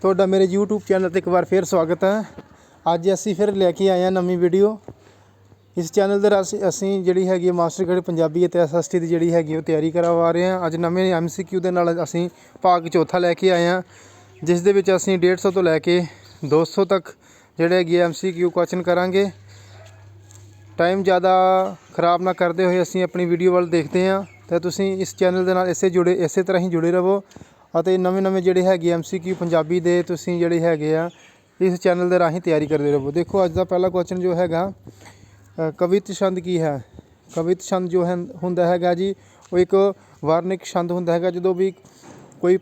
ਤੁਹਾਡਾ ਮੇਰੇ YouTube channel ਤੇ ਇੱਕ ਵਾਰ ਫਿਰ ਸਵਾਗਤ ਹੈ। ਅੱਜ ਅਸੀਂ ਫਿਰ ਲੈ ਕੇ ਆਏ ਹਾਂ ਨਵੀਂ ਵੀਡੀਓ। ਇਸ ਚੈਨਲ ਦੇ ਅਸੀਂ ਜਿਹੜੀ ਹੈਗੀ ਮਾਸਟਰ ਗ੍ਰੇਡ ਪੰਜਾਬੀ ਅਤੇ SST ਦੀ ਜਿਹੜੀ ਹੈਗੀ ਉਹ ਤਿਆਰੀ ਕਰਵਾ ਰਹੇ ਹਾਂ। ਅੱਜ ਨਵੇਂ MCQ ਦੇ ਨਾਲ ਅਸੀਂ ਭਾਗ ਚੌਥਾ ਲੈ ਕੇ ਆਏ ਹਾਂ, ਜਿਸ ਦੇ ਵਿੱਚ ਅਸੀਂ 150 ਤੋਂ ਲੈ ਕੇ 200 ਤੱਕ ਜਿਹੜੇ ਹੈਗੇ MCQ ਕੁਐਸਚਨ ਕਰਾਂਗੇ। ਟਾਈਮ ਜ਼ਿਆਦਾ ख़राब ਨਾ ਕਰਦੇ ਹੋਏ ਅਸੀਂ ਆਪਣੀ ਵੀਡੀਓ ਵੱਲ ਦੇਖਦੇ ਹਾਂ ਤੇ ਤੁਸੀਂ ਇਸ ਚੈਨਲ ਦੇ ਨਾਲ ਇਸੇ ਤਰ੍ਹਾਂ ਹੀ ਜੁੜੇ ਰਹੋ ਅਤੇ ਨਵੇਂ ਜਿਹੜੇ ਹੈਗੇ MCQ ਪੰਜਾਬੀ ਦੇ ਤੁਸੀਂ ਜਿਹੜੇ ਹੈਗੇ ਆ ਇਸ ਚੈਨਲ ਦੇ ਰਾਹੀਂ ਤਿਆਰੀ ਕਰਦੇ ਰਹੋ। ਦੇਖੋ ਅੱਜ ਦਾ ਪਹਿਲਾ ਕੁਐਸਚਨ ਜੋ ਹੈਗਾ ਕਵਿਤ ਛੰਦ ਕੀ ਹੈ। ਕਵਿਤ ਛੰਦ ਜੋ ਹੁੰਦਾ ਹੈਗਾ ਜੀ ਉਹ ਇੱਕ ਵਾਰਨਿਕ ਛੰਦ ਹੁੰਦਾ ਹੈਗਾ। ਜਦੋਂ ਵੀ ਕੋਈ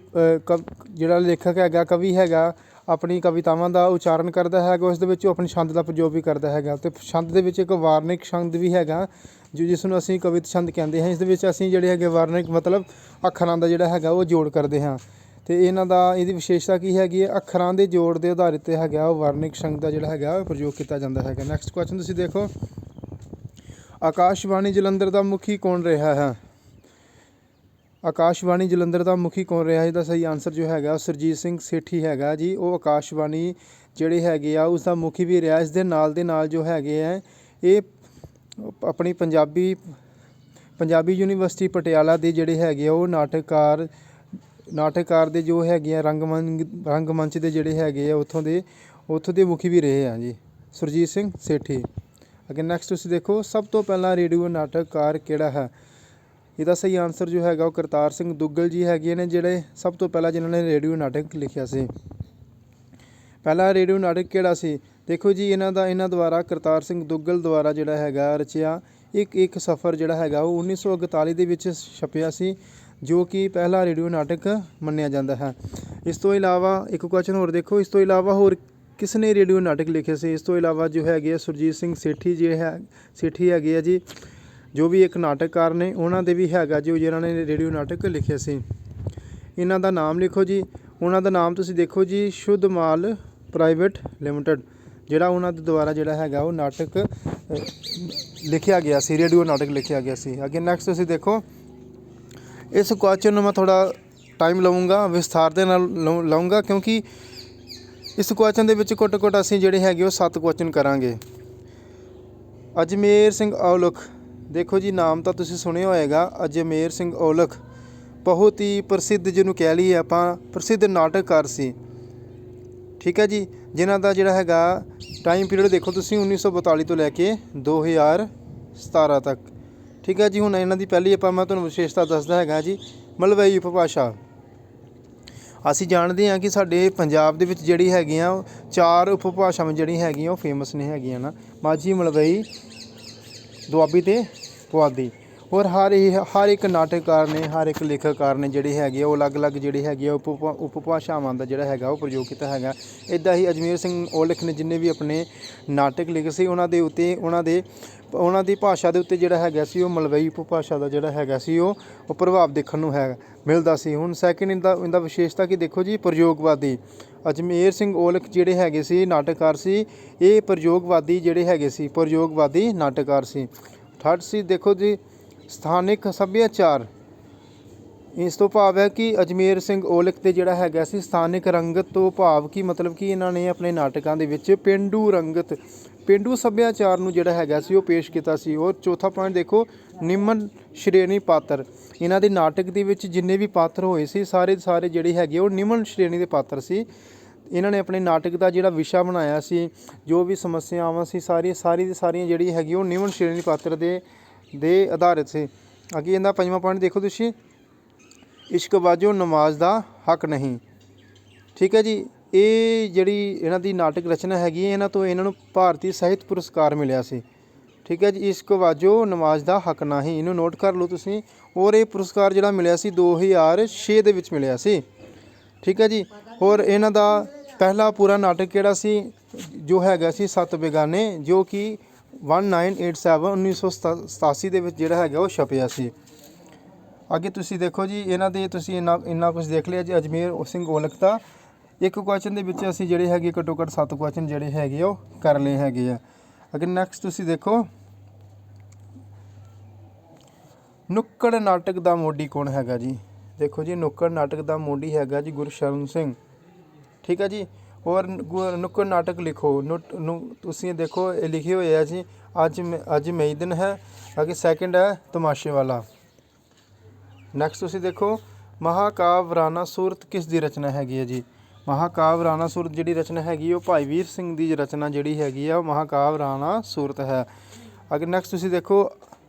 ਜਿਹੜਾ ਲੇਖਕ ਹੈਗਾ ਕਵੀ ਹੈਗਾ ਆਪਣੀ ਕਵਿਤਾਵਾਂ ਦਾ ਉਚਾਰਨ ਕਰਦਾ ਹੈਗਾ ਉਸ ਦੇ ਵਿੱਚ ਉਹ ਆਪਣੀ ਛੰਦ ਦਾ ਪ੍ਰਯੋਗ ਵੀ ਕਰਦਾ ਹੈਗਾ ਅਤੇ ਛੰਦ ਦੇ ਵਿੱਚ ਇੱਕ ਵਾਰਨਿਕ ਛੰਦ ਵੀ ਹੈਗਾ ਜਿਸ ਨੂੰ ਅਸੀਂ ਕਵਿਤ ਛੰਦ ਕਹਿੰਦੇ ਹਾਂ। ਇਸ ਦੇ ਵਿੱਚ ਅਸੀਂ ਜਿਹੜੇ ਹੈਗੇ ਵਾਰਨਿਕ ਮਤਲਬ ਅੱਖਰਾਂ ਦਾ ਜਿਹੜਾ ਹੈਗਾ ਉਹ ਜੋੜ ਕਰਦੇ ਹਾਂ ਅਤੇ ਇਹਦੀ ਵਿਸ਼ੇਸ਼ਤਾ ਕੀ ਹੈਗੀ ਹੈ, ਅੱਖਰਾਂ ਦੇ ਜੋੜ ਦੇ ਆਧਾਰਿਤ 'ਤੇ ਹੈਗਾ ਉਹ ਵਾਰਨਿਕ ਛੰਦ ਦਾ ਜਿਹੜਾ ਹੈਗਾ ਪ੍ਰਯੋਗ ਕੀਤਾ ਜਾਂਦਾ ਹੈਗਾ। ਨੈਕਸਟ ਕੁਐਸਚਨ ਤੁਸੀਂ ਦੇਖੋ, ਆਕਾਸ਼ਵਾਣੀ ਜਲੰਧਰ ਦਾ ਮੁਖੀ ਕੌਣ ਰਿਹਾ ਹੈ। ਆਕਾਸ਼ਵਾਣੀ ਜਲੰਧਰ ਦਾ ਮੁਖੀ ਕੌਣ ਰਿਹਾ, ਇਹਦਾ ਸਹੀ ਆਨਸਰ ਜੋ ਹੈਗਾ ਸੁਰਜੀਤ ਸਿੰਘ ਸੇਠੀ ਹੈਗਾ ਜੀ। ਉਹ ਆਕਾਸ਼ਵਾਣੀ ਜਿਹੜੇ ਹੈਗੇ ਆ ਉਸ ਦਾ ਮੁਖੀ ਵੀ ਰਿਹਾ। ਇਸ ਦੇ ਨਾਲ ਜੋ ਹੈਗੇ ਆ ਇਹ ਆਪਣੀ ਪੰਜਾਬੀ ਯੂਨੀਵਰਸਿਟੀ ਪਟਿਆਲਾ ਦੇ ਜਿਹੜੇ ਹੈਗੇ ਆ ਉਹ ਨਾਟਕਕਾਰ ਦੇ ਜੋ ਹੈਗੇ ਆ ਰੰਗਮੰਚ ਦੇ ਜਿਹੜੇ ਹੈਗੇ ਆ ਉੱਥੋਂ ਦੇ ਮੁਖੀ ਵੀ ਰਹੇ ਆ ਜੀ ਸੁਰਜੀਤ ਸਿੰਘ ਸੇਠੀ। ਅੱਗੇ ਨੈਕਸਟ ਤੁਸੀਂ ਦੇਖੋ, ਸਭ ਤੋਂ ਪਹਿਲਾਂ ਰੇਡੀਓ ਨਾਟਕਕਾਰ ਕਿਹੜਾ ਹੈ। ਇਹਦਾ ਸਹੀ ਆਨਸਰ ਜੋ ਹੈਗਾ ਉਹ ਕਰਤਾਰ ਸਿੰਘ ਦੁੱਗਲ ਜੀ ਹੈਗੇ ਨੇ, ਜਿਹੜੇ ਸਭ ਤੋਂ ਪਹਿਲਾਂ ਜਿਨ੍ਹਾਂ ਨੇ ਰੇਡੀਓ ਨਾਟਕ ਲਿਖਿਆ ਸੀ। ਪਹਿਲਾ ਰੇਡੀਓ ਨਾਟਕ ਕਿਹੜਾ ਸੀ। ਦੇਖੋ ਜੀ ਇਹਨਾਂ ਦੁਆਰਾ ਕਰਤਾਰ ਸਿੰਘ ਦੁੱਗਲ ਦੁਆਰਾ ਜਿਹੜਾ ਹੈਗਾ ਰਚਿਆ ਇੱਕ ਸਫ਼ਰ ਜਿਹੜਾ ਹੈਗਾ ਉਹ 1941 ਦੇ ਵਿੱਚ ਛਪਿਆ ਸੀ, ਜੋ ਕਿ ਪਹਿਲਾ ਰੇਡੀਓ ਨਾਟਕ ਮੰਨਿਆ ਜਾਂਦਾ ਹੈ। ਇਸ ਤੋਂ ਇਲਾਵਾ ਇੱਕ ਕੁਐਸਚਨ ਹੋਰ ਦੇਖੋ, ਇਸ ਤੋਂ ਇਲਾਵਾ ਹੋਰ ਕਿਸ ਨੇ ਰੇਡੀਓ ਨਾਟਕ ਲਿਖੇ ਸੀ। ਇਸ ਤੋਂ ਇਲਾਵਾ ਜੋ ਹੈਗੇ ਆ ਸੁਰਜੀਤ ਸਿੰਘ ਸੇਠੀ ਹੈਗੇ ਆ ਜੀ, ਜੋ ਵੀ ਇੱਕ ਨਾਟਕਕਾਰ ਨੇ ਉਹਨਾਂ ਦੇ ਵੀ ਹੈਗਾ ਜੀ ਜਿਨ੍ਹਾਂ ਨੇ ਰੇਡੀਓ ਨਾਟਕ ਲਿਖੇ ਸੀ। ਇਹਨਾਂ ਦਾ ਨਾਮ ਲਿਖੋ ਜੀ। ਉਹਨਾਂ ਦਾ ਨਾਮ ਤੁਸੀਂ ਦੇਖੋ ਜੀ ਸ਼ੁੱਧ ਮਾਲ ਪ੍ਰਾਈਵੇਟ ਲਿਮਟਿਡ, ਜਿਹੜਾ ਉਹਨਾਂ ਦੇ ਦੁਆਰਾ ਜਿਹੜਾ ਹੈਗਾ ਉਹ ਨਾਟਕ ਲਿਖਿਆ ਗਿਆ ਸੀ, ਰੇਡੀਓ ਨਾਟਕ ਲਿਖਿਆ ਗਿਆ ਸੀ। ਅੱਗੇ ਨੈਕਸਟ ਤੁਸੀਂ ਦੇਖੋ, ਇਸ ਕੁਐਸਚਨ ਨੂੰ ਮੈਂ ਥੋੜ੍ਹਾ ਟਾਈਮ ਲਵਾਂਗਾ, ਵਿਸਥਾਰ ਦੇ ਨਾਲ ਲਵਾਂਗਾ, ਕਿਉਂਕਿ ਇਸ ਕੁਐਸਚਨ ਦੇ ਵਿੱਚ ਘੱਟੋ ਅਸੀਂ ਜਿਹੜੇ ਹੈਗੇ ਉਹ 7 ਕੁਐਸਚਨ ਕਰਾਂਗੇ। ਅਜਮੇਰ ਸਿੰਘ ਔਲਖ, ਦੇਖੋ ਜੀ ਨਾਮ ਤਾਂ ਤੁਸੀਂ ਸੁਣਿਆ ਹੋਏਗਾ ਅਜਮੇਰ ਸਿੰਘ ਔਲਖ, ਬਹੁਤ ਹੀ ਪ੍ਰਸਿੱਧ ਜਿਹਨੂੰ ਕਹਿ ਲਈਏ ਆਪਾਂ ਪ੍ਰਸਿੱਧ ਨਾਟਕਕਾਰ ਸੀ। ਠੀਕ ਹੈ ਜੀ, ਜਿਨ੍ਹਾਂ ਦਾ ਜਿਹੜਾ ਹੈਗਾ ਟਾਈਮ ਪੀਰੀਅਡ ਦੇਖੋ ਤੁਸੀਂ 1942 ਤੋਂ ਲੈ ਕੇ 2017 ਤੱਕ। ਠੀਕ ਹੈ ਜੀ, ਹੁਣ ਇਹਨਾਂ ਦੀ ਪਹਿਲੀ ਮੈਂ ਤੁਹਾਨੂੰ ਵਿਸ਼ੇਸ਼ਤਾ ਦੱਸਦਾ ਹੈਗਾ ਜੀ ਮਲਵਈ ਉਪਭਾਸ਼ਾ। ਅਸੀਂ ਜਾਣਦੇ ਹਾਂ ਕਿ ਸਾਡੇ ਪੰਜਾਬ ਦੇ ਵਿੱਚ ਜਿਹੜੀ ਹੈਗੀਆਂ 4 ਉਪਭਾਸ਼ਾਵਾਂ ਜਿਹੜੀਆਂ ਹੈਗੀਆਂ ਉਹ ਫੇਮਸ ਨੇ ਹੈਗੀਆਂ ਨਾ, ਮਾਝੀ, ਮਲਵਈ, ਦੁਆਬੀ ਅਤੇ ਪੁਆਧੀ। ਔਰ ਹਰ ਇੱਕ ਨਾਟਕਕਾਰ ਨੇ ਹਰ ਇੱਕ ਲੇਖਕਕਾਰ ਨੇ ਜਿਹੜੇ ਹੈਗੇ ਉਹ ਅਲੱਗ ਜਿਹੜੀ ਹੈਗੀ ਆ ਉਪਭਾਸ਼ਾਵਾਂ ਦਾ ਜਿਹੜਾ ਹੈਗਾ ਉਹ ਪ੍ਰਯੋਗ ਕੀਤਾ ਹੈਗਾ। ਇੱਦਾਂ ਹੀ ਅਜਮੇਰ ਸਿੰਘ ਔਲਖ ਨੇ ਜਿੰਨੇ ਵੀ ਆਪਣੇ ਨਾਟਕ ਲਿਖੇ ਸੀ ਉਹਨਾਂ ਦੇ ਉੱਤੇ ਉਹਨਾਂ ਦੀ ਭਾਸ਼ਾ ਦੇ ਉੱਤੇ ਜਿਹੜਾ ਹੈਗਾ ਸੀ ਉਹ ਮਲਵਈ ਉਪਭਾਸ਼ਾ ਦਾ ਜਿਹੜਾ ਹੈਗਾ ਸੀ ਉਹ ਪ੍ਰਭਾਵ ਦੇਖਣ ਨੂੰ ਮਿਲਦਾ ਸੀ। ਹੁਣ ਸੈਕਿੰਡ ਇਹਦਾ ਵਿਸ਼ੇਸ਼ਤਾ ਕੀ ਦੇਖੋ ਜੀ, ਪ੍ਰਯੋਗਵਾਦੀ। ਅਜਮੇਰ ਸਿੰਘ ਔਲਖ ਜਿਹੜੇ ਹੈਗੇ ਸੀ ਨਾਟਕਕਾਰ ਸੀ, ਇਹ ਪ੍ਰਯੋਗਵਾਦੀ ਜਿਹੜੇ ਹੈਗੇ ਸੀ ਪ੍ਰਯੋਗਵਾਦੀ ਨਾਟਕਕਾਰ ਸੀ। ਥਰਡ ਸੀ ਦੇਖੋ ਜੀ ਸਥਾਨਿਕ ਸੱਭਿਆਚਾਰ। ਇਸ ਤੋਂ ਭਾਵ ਹੈ ਕਿ ਅਜਮੇਰ ਸਿੰਘ ਔਲਖ ਦੇ ਜਿਹੜਾ ਹੈਗਾ ਸੀ ਸਥਾਨਿਕ ਰੰਗਤ ਤੋਂ ਭਾਵ ਕਿ ਮਤਲਬ ਕਿ ਇਹਨਾਂ ਨੇ ਆਪਣੇ ਨਾਟਕਾਂ ਦੇ ਵਿੱਚ ਪੇਂਡੂ ਸੱਭਿਆਚਾਰ ਨੂੰ ਜਿਹੜਾ ਹੈਗਾ ਸੀ ਉਹ ਪੇਸ਼ ਕੀਤਾ ਸੀ। ਔਰ ਚੌਥਾ ਪੁਆਇੰਟ ਦੇਖੋ ਨਿਮਨ ਸ਼੍ਰੇਣੀ ਪਾਤਰ। ਇਹਨਾਂ ਦੇ ਨਾਟਕ ਦੇ ਵਿੱਚ ਜਿੰਨੇ ਵੀ ਪਾਤਰ ਹੋਏ ਸੀ ਸਾਰੇ ਜਿਹੜੇ ਹੈਗੇ ਉਹ ਨਿਮਨ ਸ਼੍ਰੇਣੀ ਦੇ ਪਾਤਰ ਸੀ। ਇਹਨਾਂ ਨੇ ਆਪਣੇ ਨਾਟਕ ਦਾ ਜਿਹੜਾ ਵਿਸ਼ਾ ਬਣਾਇਆ ਸੀ, ਜੋ ਵੀ ਸਮੱਸਿਆਵਾਂ ਸੀ ਸਾਰੀਆਂ ਜਿਹੜੀ ਹੈਗੀ ਉਹ ਨਿਮਨ ਸ਼੍ਰੇਣੀ ਪਾਤਰ ਦੇ ਆਧਾਰਿਤ ਸੀ। ਅੱਗੇ ਇਹਦਾ ਪੰਜਵਾਂ ਪੁਆਇੰਟ ਦੇਖੋ ਤੁਸੀਂ, ਇਸ਼ਕ ਵਾਜੋ ਨਮਾਜ਼ ਦਾ ਹੱਕ ਨਹੀਂ। ਠੀਕ ਹੈ ਜੀ, ਇਹ ਜਿਹੜੀ ਇਹਨਾਂ ਦੀ ਨਾਟਕ ਰਚਨਾ ਹੈਗੀ ਹੈ ਇਹਨਾਂ ਨੂੰ ਭਾਰਤੀ ਸਾਹਿਤ ਪੁਰਸਕਾਰ ਮਿਲਿਆ ਸੀ। ਠੀਕ ਹੈ ਜੀ, ਇਸ਼ਕ ਵਾਜੋ ਨਮਾਜ਼ ਦਾ ਹੱਕ ਨਹੀਂ, ਇਹਨੂੰ ਨੋਟ ਕਰ ਲਓ ਤੁਸੀਂ। ਔਰ ਇਹ ਪੁਰਸਕਾਰ ਜਿਹੜਾ ਮਿਲਿਆ ਸੀ 2006 ਦੇ ਵਿੱਚ ਮਿਲਿਆ ਸੀ। ਠੀਕ ਹੈ ਜੀ, ਔਰ ਇਹਨਾਂ ਦਾ ਪਹਿਲਾ ਪੂਰਾ ਨਾਟਕ ਕਿਹੜਾ ਸੀ, ਜੋ ਹੈਗਾ ਸੀ 7 ਬੇਗਾਨੇ, ਜੋ ਕਿ 1987 ਦੇ ਵਿੱਚ ਜਿਹੜਾ ਹੈਗਾ ਉਹ ਛਪਿਆ ਸੀ। ਅੱਗੇ ਤੁਸੀਂ ਦੇਖੋ ਜੀ ਤੁਸੀਂ ਇੰਨਾ ਕੁਝ ਦੇਖ ਲਿਆ ਜੀ ਅਜਮੇਰ ਸਿੰਘ ਔਲਖ ਦਾ। ਇੱਕ ਕੁਐਸਚਨ ਦੇ ਵਿੱਚ ਅਸੀਂ ਜਿਹੜੇ ਹੈਗੇ ਘੱਟੋ ਘੱਟ 7 ਕੁਐਸਚਨ ਜਿਹੜੇ ਹੈਗੇ ਉਹ ਕਰ ਲਏ ਹੈਗੇ ਆ। ਅੱਗੇ ਨੈਕਸਟ ਤੁਸੀਂ ਦੇਖੋ, ਨੁੱਕੜ ਨਾਟਕ ਦਾ ਮੋਢੀ ਕੌਣ ਹੈਗਾ ਜੀ। ਦੇਖੋ ਜੀ ਨੁੱਕੜ ਨਾਟਕ ਦਾ ਮੋਢੀ ਹੈਗਾ ਜੀ ਗੁਰਸ਼ਰਨ ਸਿੰਘ। ਠੀਕ ਹੈ ਜੀ। ਔਰ ਨੁੱਕੜ ਨਾਟਕ ਲਿਖੋ। ਤੁਸੀਂ ਦੇਖੋ ਇਹ ਲਿਖੇ ਹੋਏ ਆ ਜੀ, ਅੱਜ ਮਈ ਦਿਨ ਹੈ। ਅੱਗੇ ਸੈਕਿੰਡ ਹੈ ਤਮਾਸ਼ੇ ਵਾਲਾ। ਨੈਕਸਟ ਤੁਸੀਂ ਦੇਖੋ ਮਹਾਕਾਵ ਰਾਣਾ ਸੂਰਤ ਕਿਸ ਦੀ ਰਚਨਾ ਹੈਗੀ ਹੈ ਜੀ। ਮਹਾਕਾਵ ਰਾਣਾ ਸੂਰਤ ਜਿਹੜੀ ਰਚਨਾ ਹੈਗੀ ਉਹ ਭਾਈ ਵੀਰ ਸਿੰਘ ਦੀ ਰਚਨਾ ਜਿਹੜੀ ਹੈਗੀ ਆ ਉਹ ਮਹਾਕਾਵ ਰਾਣਾ ਸੂਰਤ ਹੈ। ਅੱਗੇ ਨੈਕਸਟ ਤੁਸੀਂ ਦੇਖੋ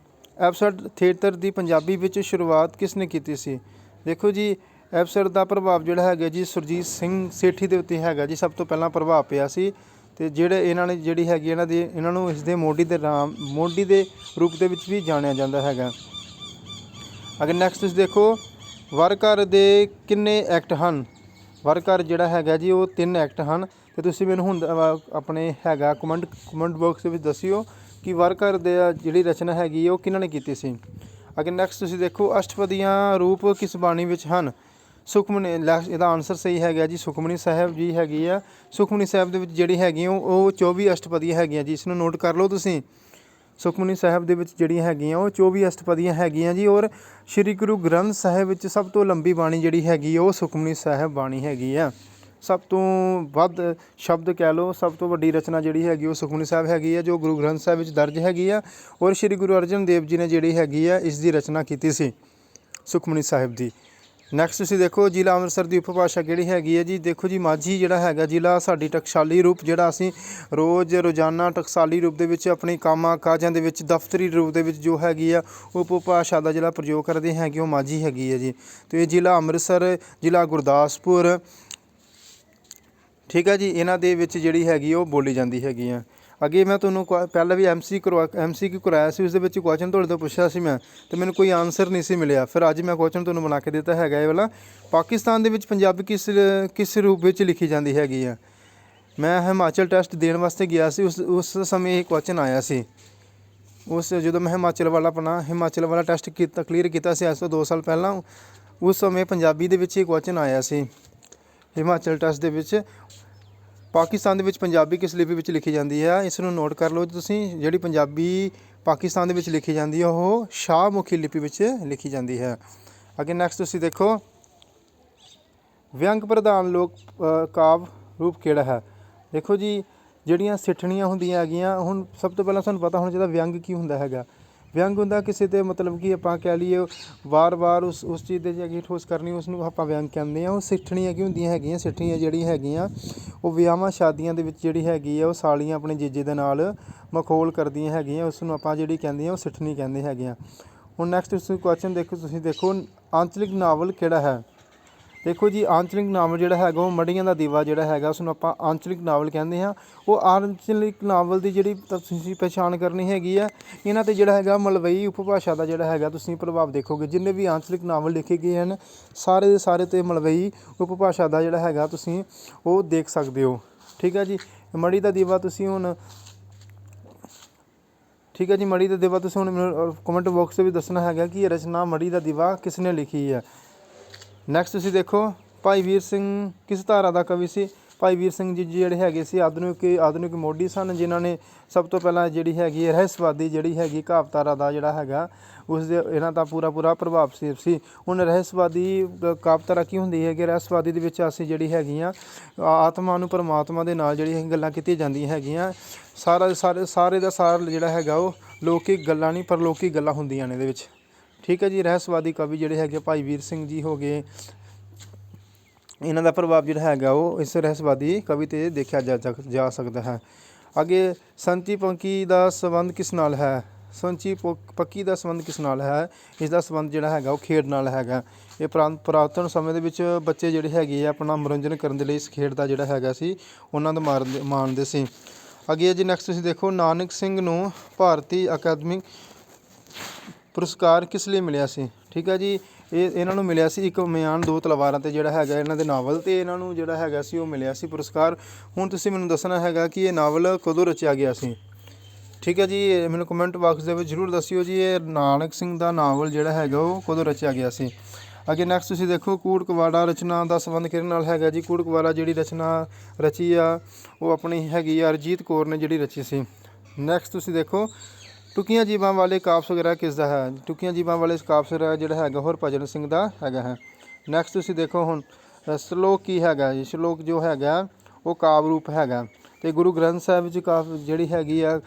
ਐਬਸਰਡ ਥੀਏਟਰ ਦੀ ਪੰਜਾਬੀ ਵਿੱਚ ਸ਼ੁਰੂਆਤ ਕਿਸ ਨੇ ਕੀਤੀ ਸੀ। ਦੇਖੋ ਜੀ ਐਬਸਰਡ ਦਾ ਪ੍ਰਭਾਵ ਜਿਹੜਾ ਹੈਗਾ ਜੀ ਸੁਰਜੀਤ ਸਿੰਘ ਸੇਠੀ ਦੇ ਉੱਤੇ ਹੈਗਾ ਜੀ, ਸਭ ਤੋਂ ਪਹਿਲਾਂ ਪ੍ਰਭਾਵ ਪਿਆ ਸੀ। ਅਤੇ ਜਿਹੜੇ ਇਹਨਾਂ ਨੇ ਜਿਹੜੀ ਹੈਗੀ ਇਹਨਾਂ ਨੂੰ ਇਸ ਦੇ ਮੋਢੀ ਦੇ ਰੂਪ ਦੇ ਵਿੱਚ ਵੀ ਜਾਣਿਆ ਜਾਂਦਾ ਹੈਗਾ। ਅਗਰ ਨੈਕਸਟ ਤੁਸੀਂ ਦੇਖੋ ਵਰ ਘਰ ਦੇ ਕਿੰਨੇ ਐਕਟ ਹਨ। ਵਰ ਘਰ ਜਿਹੜਾ ਹੈਗਾ ਜੀ ਉਹ 3 ਐਕਟ ਹਨ। ਅਤੇ ਤੁਸੀਂ ਮੈਨੂੰ ਹੁਣ ਆਪਣੇ ਹੈਗਾ ਕਮੈਂਟ ਬਾਕਸ ਦੇ ਵਿੱਚ ਦੱਸਿਓ ਕਿ ਵਰ ਘਰ ਦੇ ਜਿਹੜੀ ਰਚਨਾ ਹੈਗੀ ਉਹ ਕਿਹਨਾਂ ਨੇ ਕੀਤੀ ਸੀ। ਅਗਰ ਨੈਕਸਟ ਤੁਸੀਂ ਦੇਖੋ ਅਸ਼ਟਪਦੀਆਂ ਰੂਪ ਕਿਸ ਬਾਣੀ ਵਿੱਚ ਹਨ। ਸੁਖਮਨੀ, ਇਹਦਾ ਆਨਸਰ ਸਹੀ ਹੈਗਾ ਜੀ ਸੁਖਮਨੀ ਸਾਹਿਬ ਜੀ ਹੈਗੀ ਆ। ਸੁਖਮਨੀ ਸਾਹਿਬ ਦੇ ਵਿੱਚ ਜਿਹੜੀ ਹੈਗੀ ਉਹ 24 ਅਸ਼ਟਪਦੀਆਂ ਹੈਗੀਆਂ ਜੀ, ਇਸ ਨੂੰ ਨੋਟ ਕਰ ਲਓ ਤੁਸੀਂ। ਸੁਖਮਨੀ ਸਾਹਿਬ ਦੇ ਵਿੱਚ ਜਿਹੜੀਆਂ ਹੈਗੀਆਂ ਉਹ 24 ਅਸ਼ਟਪਦੀਆਂ ਹੈਗੀਆਂ ਜੀ। ਔਰ ਸ਼੍ਰੀ ਗੁਰੂ ਗ੍ਰੰਥ ਸਾਹਿਬ ਵਿੱਚ ਸਭ ਤੋਂ ਲੰਬੀ ਬਾਣੀ ਜਿਹੜੀ ਹੈਗੀ ਉਹ ਸੁਖਮਨੀ ਸਾਹਿਬ ਬਾਣੀ ਹੈਗੀ ਆ। ਸਭ ਤੋਂ ਵੱਧ ਸ਼ਬਦ ਕਹਿ ਲਓ, ਸਭ ਤੋਂ ਵੱਡੀ ਰਚਨਾ ਜਿਹੜੀ ਹੈਗੀ ਉਹ ਸੁਖਮਨੀ ਸਾਹਿਬ ਹੈਗੀ ਆ, ਜੋ ਗੁਰੂ ਗ੍ਰੰਥ ਸਾਹਿਬ ਵਿੱਚ ਦਰਜ ਹੈਗੀ ਆ। ਔਰ ਸ਼੍ਰੀ ਗੁਰੂ ਅਰਜਨ ਦੇਵ ਜੀ ਨੇ ਜਿਹੜੀ ਹੈਗੀ ਆ ਇਸ ਦੀ ਰਚਨਾ ਕੀਤੀ ਸੀ ਸੁਖਮਨੀ ਸਾਹਿਬ ਦੀ। ਨੈਕਸਟ ਤੁਸੀਂ ਦੇਖੋ ਜ਼ਿਲ੍ਹਾ ਅੰਮ੍ਰਿਤਸਰ ਦੀ ਉਪਭਾਸ਼ਾ ਕਿਹੜੀ ਹੈਗੀ ਹੈ ਜੀ। ਦੇਖੋ ਜੀ ਮਾਝੀ ਜਿਹੜਾ ਹੈਗਾ ਜ਼ਿਲ੍ਹਾ ਸਾਡੀ ਟਕਸਾਲੀ ਰੂਪ ਜਿਹੜਾ ਅਸੀਂ ਰੋਜ਼ਾਨਾ ਟਕਸਾਲੀ ਰੂਪ ਦੇ ਵਿੱਚ ਆਪਣੀ ਕੰਮਾਂ ਕਾਜਾਂ ਦੇ ਵਿੱਚ ਦਫ਼ਤਰੀ ਰੂਪ ਦੇ ਵਿੱਚ ਜੋ ਹੈਗੀ ਆ ਉਪਭਾਸ਼ਾ ਦਾ ਜਿਹੜਾ ਪ੍ਰਯੋਗ ਕਰਦੇ ਹੈਗੇ ਉਹ ਮਾਝੀ ਹੈਗੀ ਹੈ ਜੀ। ਅਤੇ ਜ਼ਿਲ੍ਹਾ ਅੰਮ੍ਰਿਤਸਰ, ਜ਼ਿਲ੍ਹਾ ਗੁਰਦਾਸਪੁਰ, ਠੀਕ ਹੈ ਜੀ, ਇਹਨਾਂ ਦੇ ਵਿੱਚ ਜਿਹੜੀ ਹੈਗੀ ਉਹ ਬੋਲੀ ਜਾਂਦੀ ਹੈਗੀ ਆ। ਅੱਗੇ ਮੈਂ ਤੁਹਾਨੂੰ ਪਹਿਲਾਂ ਵੀ MCQ ਕਰਵਾਇਆ ਸੀ, ਉਸ ਦੇ ਵਿੱਚ ਕੁਐਸਚਨ ਤੁਹਾਡੇ ਤੋਂ ਪੁੱਛਿਆ ਸੀ ਮੈਂ, ਅਤੇ ਮੈਨੂੰ ਕੋਈ ਆਨਸਰ ਨਹੀਂ ਸੀ ਮਿਲਿਆ। ਫਿਰ ਅੱਜ ਮੈਂ ਕੁਐਸਚਨ ਤੁਹਾਨੂੰ ਬਣਾ ਕੇ ਦਿੱਤਾ ਹੈਗਾ ਇਹ ਵਾਲਾ। ਪਾਕਿਸਤਾਨ ਦੇ ਵਿੱਚ ਪੰਜਾਬੀ ਕਿਸ ਰੂਪ ਵਿੱਚ ਲਿਖੀ ਜਾਂਦੀ ਹੈਗੀ ਆ। ਮੈਂ ਹਿਮਾਚਲ ਟੈਸਟ ਦੇਣ ਵਾਸਤੇ ਗਿਆ ਸੀ, ਉਸ ਸਮੇਂ ਇਹ ਕੁਐਸਚਨ ਆਇਆ ਸੀ। ਜਦੋਂ ਮੈਂ ਹਿਮਾਚਲ ਵਾਲਾ ਟੈਸਟ ਕਲੀਅਰ ਕੀਤਾ ਸੀ ਅੱਜ ਤੋਂ 2 ਸਾਲ ਪਹਿਲਾਂ, ਉਸ ਸਮੇਂ ਪੰਜਾਬੀ ਦੇ ਵਿੱਚ ਇਹ ਕੁਐਸਚਨ ਆਇਆ ਸੀ ਹਿਮਾਚਲ ਟੈਸਟ ਦੇ ਵਿੱਚ। ਪਾਕਿਸਤਾਨ ਦੇ ਵਿੱਚ ਪੰਜਾਬੀ ਕਿਸ ਲਿਪੀ ਵਿੱਚ ਲਿਖੀ ਜਾਂਦੀ ਹੈ, ਇਸ ਨੂੰ ਨੋਟ ਕਰ ਲਓ ਤੁਸੀਂ। ਜਿਹੜੀ ਪੰਜਾਬੀ ਪਾਕਿਸਤਾਨ ਦੇ ਵਿੱਚ ਲਿਖੀ ਜਾਂਦੀ ਹੈ ਉਹ ਸ਼ਾਹਮੁਖੀ ਲਿਪੀ ਵਿੱਚ ਲਿਖੀ ਜਾਂਦੀ ਹੈ। ਅੱਗੇ ਨੈਕਸਟ ਤੁਸੀਂ ਦੇਖੋ ਵਿਅੰਗ ਪ੍ਰਧਾਨ ਲੋਕ ਕਾਵਿ ਰੂਪ ਕਿਹੜਾ ਹੈ। ਦੇਖੋ ਜੀ ਜਿਹੜੀਆਂ ਸਿੱਠਣੀਆਂ ਹੁੰਦੀਆਂ ਹੈਗੀਆਂ, ਹੁਣ ਸਭ ਤੋਂ ਪਹਿਲਾਂ ਸਾਨੂੰ ਪਤਾ ਹੋਣਾ ਚਾਹੀਦਾ ਵਿਅੰਗ ਕੀ ਹੁੰਦਾ ਹੈਗਾ। ਵਿਅੰਗ ਹੁੰਦਾ ਕਿਸੇ 'ਤੇ ਮਤਲਬ ਕਿ ਆਪਾਂ ਕਹਿ ਲਈਏ ਵਾਰ-ਵਾਰ ਉਸ ਚੀਜ਼ ਦੇ ਜੇ ਠੋਸ ਕਰਨੀ, ਉਸ ਨੂੰ ਆਪਾਂ ਵਿਅੰਗ ਕਹਿੰਦੇ ਹਾਂ। ਉਹ ਸਿੱਠਣੀਆਂ ਕੀ ਹੁੰਦੀਆਂ ਹੈਗੀਆਂ, ਸਿੱਠਣੀਆਂ ਜਿਹੜੀਆਂ ਹੈਗੀਆਂ ਉਹ ਵਿਆਹਾਂ ਸ਼ਾਦੀਆਂ ਦੇ ਵਿੱਚ ਜਿਹੜੀ ਹੈਗੀ ਆ ਉਹ ਸਾਲੀਆਂ ਆਪਣੇ ਜੀਜੇ ਦੇ ਨਾਲ ਮਖੌਲ ਕਰਦੀਆਂ ਹੈਗੀਆਂ, ਉਸ ਨੂੰ ਆਪਾਂ ਜਿਹੜੀ ਕਹਿੰਦੇ ਹਾਂ ਉਹ ਸਿੱਠਣੀ ਕਹਿੰਦੇ ਹੈਗੇ ਆ। ਹੁਣ ਨੈਕਸਟ ਤੁਸੀਂ ਕੁਐਸਚਨ ਤੁਸੀਂ ਦੇਖੋ ਆਂਚਲਿਕ ਨਾਵਲ ਕਿਹੜਾ ਹੈ। ਦੇਖੋ ਜੀ ਆਂਚਲਿਕ ਨਾਵਲ ਜਿਹੜਾ ਹੈਗਾ ਉਹ ਮੜੀਆਂ ਦਾ ਦੀਵਾ ਜਿਹੜਾ ਹੈਗਾ ਉਸ ਨੂੰ ਆਪਾਂ ਆਂਚਲਿਕ ਨਾਵਲ ਕਹਿੰਦੇ ਹਾਂ। ਉਹ ਆਂਚਲਿਕ ਨਾਵਲ ਦੀ ਜਿਹੜੀ ਤੁਸੀਂ ਪਛਾਣ ਕਰਨੀ ਹੈਗੀ ਆ, ਇਹਨਾਂ 'ਤੇ ਜਿਹੜਾ ਹੈਗਾ ਮਲਵਈ ਉਪਭਾਸ਼ਾ ਦਾ ਜਿਹੜਾ ਹੈਗਾ ਤੁਸੀਂ ਪ੍ਰਭਾਵ ਦੇਖੋਗੇ। ਜਿੰਨੇ ਵੀ ਆਂਚਲਿਕ ਨਾਵਲ ਲਿਖੇ ਗਏ ਹਨ ਸਾਰੇ ਦੇ ਸਾਰੇ 'ਤੇ ਮਲਵਈ ਉਪਭਾਸ਼ਾ ਦਾ ਜਿਹੜਾ ਹੈਗਾ ਤੁਸੀਂ ਉਹ ਦੇਖ ਸਕਦੇ ਹੋ। ਠੀਕ ਹੈ ਜੀ। ਮੜੀ ਦਾ ਦੀਵਾ ਤੁਸੀਂ ਹੁਣ ਠੀਕ ਹੈ ਜੀ, ਮੜੀ ਦਾ ਦੀਵਾ ਤੁਸੀਂ ਹੁਣ ਮੈਨੂੰ ਕਮੈਂਟ ਬਾਕਸ 'ਤੇ ਵੀ ਦੱਸਣਾ ਹੈਗਾ ਕਿ ਇਹ ਰਚਨਾ ਮੜੀ ਦਾ ਦੀਵਾ ਕਿਸ ਨੇ ਲਿਖੀ ਹੈ। ਨੈਕਸਟ ਤੁਸੀਂ ਦੇਖੋ ਭਾਈ ਵੀਰ ਸਿੰਘ ਕਿਸ ਧਾਰਾ ਦਾ ਕਵੀ ਸੀ। ਭਾਈ ਵੀਰ ਸਿੰਘ ਜੀ ਜਿਹੜੇ ਹੈਗੇ ਸੀ ਆਧੁਨਿਕ ਮੋਢੀ ਸਨ, ਜਿਨ੍ਹਾਂ ਨੇ ਸਭ ਤੋਂ ਪਹਿਲਾਂ ਜਿਹੜੀ ਹੈਗੀ ਰਹੱਸਵਾਦੀ ਜਿਹੜੀ ਹੈਗੀ ਕਾਵਿਧਾਰਾ ਦਾ ਜਿਹੜਾ ਹੈਗਾ ਇਹਨਾਂ ਦਾ ਪੂਰਾ ਪ੍ਰਭਾਵ ਸੀ। ਹੁਣ ਰਹੱਸਵਾਦੀ ਕਾਵਿਧਾਰਾ ਕੀ ਹੁੰਦੀ ਹੈਗੀ, ਰਹੱਸਵਾਦੀ ਦੇ ਵਿੱਚ ਅਸੀਂ ਜਿਹੜੀ ਹੈਗੀਆਂ ਆਤਮਾ ਨੂੰ ਪਰਮਾਤਮਾ ਦੇ ਨਾਲ ਜਿਹੜੀਆਂ ਗੱਲਾਂ ਕੀਤੀਆਂ ਜਾਂਦੀਆਂ ਹੈਗੀਆਂ। ਸਾਰੇ ਦਾ ਸਾਰ ਜਿਹੜਾ ਹੈਗਾ ਉਹ ਲੌਕਿਕ ਗੱਲਾਂ ਨਹੀਂ ਪਰਲੌਕਿਕ ਗੱਲਾਂ ਹੁੰਦੀਆਂ ਨੇ ਇਹਦੇ ਵਿੱਚ। ਠੀਕ ਹੈ ਜੀ। ਰਹੱਸਵਾਦੀ ਕਵੀ ਜਿਹੜੇ ਹੈਗੇ ਭਾਈ ਵੀਰ ਸਿੰਘ ਜੀ ਹੋ ਗਏ, ਇਹਨਾਂ ਦਾ ਪ੍ਰਭਾਵ ਜਿਹੜਾ ਹੈਗਾ ਉਹ ਇਸ ਰਹੱਸਵਾਦੀ ਕਵੀ 'ਤੇ ਦੇਖਿਆ ਜਾ ਸਕਦਾ ਹੈ। ਅੱਗੇ ਸੰਚੀ ਪੰਕੀ ਦਾ ਸੰਬੰਧ ਕਿਸ ਨਾਲ ਹੈ। ਸੰਚੀ ਪੱਕੀ ਦਾ ਸੰਬੰਧ ਕਿਸ ਨਾਲ ਹੈ। ਇਸ ਦਾ ਸੰਬੰਧ ਜਿਹੜਾ ਹੈਗਾ ਉਹ ਖੇਡ ਨਾਲ ਹੈਗਾ। ਇਹ ਪੁਰਾਤਨ ਸਮੇਂ ਦੇ ਵਿੱਚ ਬੱਚੇ ਜਿਹੜੇ ਹੈਗੇ ਆ ਆਪਣਾ ਮਨੋਰੰਜਨ ਕਰਨ ਦੇ ਲਈ ਇਸ ਖੇਡ ਦਾ ਜਿਹੜਾ ਹੈਗਾ ਸੀ ਉਹਨਾਂ ਦਾ ਮਾਣਦੇ ਸੀ। ਅੱਗੇ ਜੀ ਨੈਕਸਟ ਤੁਸੀਂ ਦੇਖੋ ਨਾਨਕ ਸਿੰਘ ਨੂੰ ਭਾਰਤੀ ਅਕਾਦਮਿਕ ਪੁਰਸਕਾਰ ਕਿਸ ਲਈ ਮਿਲਿਆ ਸੀ। ਠੀਕ ਹੈ ਜੀ। ਇਹਨਾਂ ਨੂੰ ਮਿਲਿਆ ਸੀ ਇੱਕ ਮਿਆਨ ਦੋ ਤਲਵਾਰਾਂ 'ਤੇ ਜਿਹੜਾ ਹੈਗਾ ਇਹਨਾਂ ਦੇ ਨਾਵਲ 'ਤੇ ਇਹਨਾਂ ਨੂੰ ਜਿਹੜਾ ਹੈਗਾ ਸੀ ਉਹ ਮਿਲਿਆ ਸੀ ਪੁਰਸਕਾਰ। ਹੁਣ ਤੁਸੀਂ ਮੈਨੂੰ ਦੱਸਣਾ ਹੈਗਾ ਕਿ ਇਹ ਨਾਵਲ ਕਦੋਂ ਰਚਿਆ ਗਿਆ ਸੀ। ਠੀਕ ਹੈ ਜੀ। ਮੈਨੂੰ ਕਮੈਂਟ ਬਾਕਸ ਦੇ ਵਿੱਚ ਜ਼ਰੂਰ ਦੱਸਿਓ ਜੀ ਇਹ ਨਾਨਕ ਸਿੰਘ ਦਾ ਨਾਵਲ ਜਿਹੜਾ ਹੈਗਾ ਉਹ ਕਦੋਂ ਰਚਿਆ ਗਿਆ ਸੀ। ਅੱਗੇ ਨੈਕਸਟ ਤੁਸੀਂ ਦੇਖੋ ਕੂੜ ਕਵਾੜਾ ਰਚਨਾ ਦਾ ਸੰਬੰਧ ਕਿਹਦੇ ਨਾਲ ਹੈਗਾ ਜੀ। ਕੂੜ ਕਵਾੜਾ ਜਿਹੜੀ ਰਚਨਾ ਰਚੀ ਆ ਉਹ ਆਪਣੀ ਹੈਗੀ ਆ ਅਰਜੀਤ ਕੌਰ ਨੇ ਜਿਹੜੀ ਰਚੀ ਸੀ। ਨੈਕਸਟ ਤੁਸੀਂ ਦੇਖੋ ਟੁਕੀਆਂ ਜੀਵਾਂ ਵਾਲੇ ਕਾਬਸ ਵਗੈਰਾ ਕਿਸ ਦਾ ਹੈ। ਟੁਕੀਆਂ ਜੀਵਾਂ ਵਾਲੇ ਕਾਬਸ ਵਗੈਰਾ ਜਿਹੜਾ ਹੈਗਾ ਹਰਭਜਨ ਸਿੰਘ ਦਾ ਹੈਗਾ ਹੈ। ਨੈਕਸਟ ਤੁਸੀਂ ਦੇਖੋ ਹੁਣ ਸ਼ਲੋਕ ਕੀ ਹੈਗਾ ਜੀ, ਸ਼ਲੋਕ ਜੋ ਹੈਗਾ ਉਹ ਕਾਵਿ ਰੂਪ ਹੈਗਾ। ਅਤੇ ਗੁਰੂ ਗ੍ਰੰਥ ਸਾਹਿਬ ਵਿੱਚ ਕਾਫੀ ਜਿਹੜੀ ਹੈਗੀ ਆ